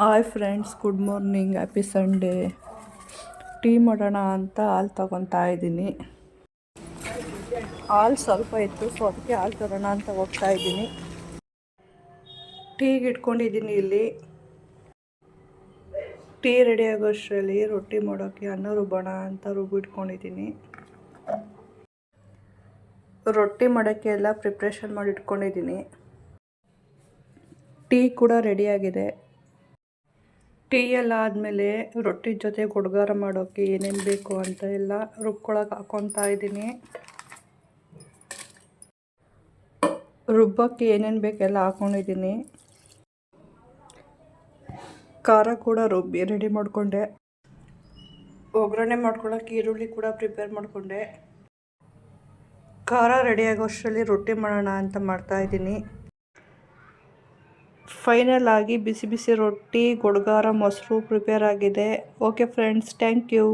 Hi friends, good morning, happy Sunday. Tea ಮಾಡೋಣ ಅಂತ ಹಾಲು ತಗೊತಾ ಇದ್ದೀನಿ. ಹಾಲು ಸ್ವಲ್ಪ ಇತ್ತು, ಸೊ ಅದಕ್ಕೆ ಹಾಲು ತರೋಣ ಅಂತ ಹೋಗ್ತಾ ಇದ್ದೀನಿ. ಟೀಗೆ ಇಟ್ಕೊಂಡಿದ್ದೀನಿ. ಇಲ್ಲಿ ಟೀ ರೆಡಿ ಆಗೋಷ್ಟರಲ್ಲಿ ರೊಟ್ಟಿ ಮಾಡೋಕ್ಕೆ ಅನ್ನ ರುಬ್ಬೋಣ ಅಂತ ರುಬ್ಬಿಟ್ಕೊಂಡಿದ್ದೀನಿ. ರೊಟ್ಟಿ ಮಾಡೋಕ್ಕೆ ಎಲ್ಲ ಪ್ರಿಪ್ರೇಷನ್ ಮಾಡಿ ಇಟ್ಕೊಂಡಿದ್ದೀನಿ. ಟೀ ಕೂಡ ರೆಡಿಯಾಗಿದೆ. ಟೀ ಎಲ್ಲ ಆದಮೇಲೆ ರೊಟ್ಟಿ ಜೊತೆ ಗುಡ್ಗಾರ ಮಾಡೋಕ್ಕೆ ಏನೇನು ಬೇಕು ಅಂತ ಎಲ್ಲ ರುಬ್ಕೊಳಕ್ಕೆ ಹಾಕ್ಕೊತಾ ಇದ್ದೀನಿ. ರುಬ್ಬಕ್ಕೆ ಏನೇನು ಬೇಕೆಲ್ಲ ಹಾಕ್ಕೊಂಡಿದ್ದೀನಿ. ಖಾರ ಕೂಡ ರುಬ್ಬಿ ರೆಡಿ ಮಾಡಿಕೊಂಡೆ. ಒಗ್ಗರಣೆ ಮಾಡ್ಕೊಳ್ಳೋಕೆ ಈರುಳ್ಳಿ ಕೂಡ ಪ್ರಿಪೇರ್ ಮಾಡಿಕೊಂಡೆ. ಖಾರ ರೆಡಿ ಆಗೋಷ್ಟರಲ್ಲಿ ರೊಟ್ಟಿ ಮಾಡೋಣ ಅಂತ ಮಾಡ್ತಾಯಿದ್ದೀನಿ. ಫೈನಲ್ ಆಗಿ ಬಿಸಿ ಬಿಸಿ ರೊಟ್ಟಿ, ಗುಡ್ಗಾರ, ಮೊಸರು ಪ್ರಿಪೇರ್ ಆಗಿದೆ. Okay friends, thank you.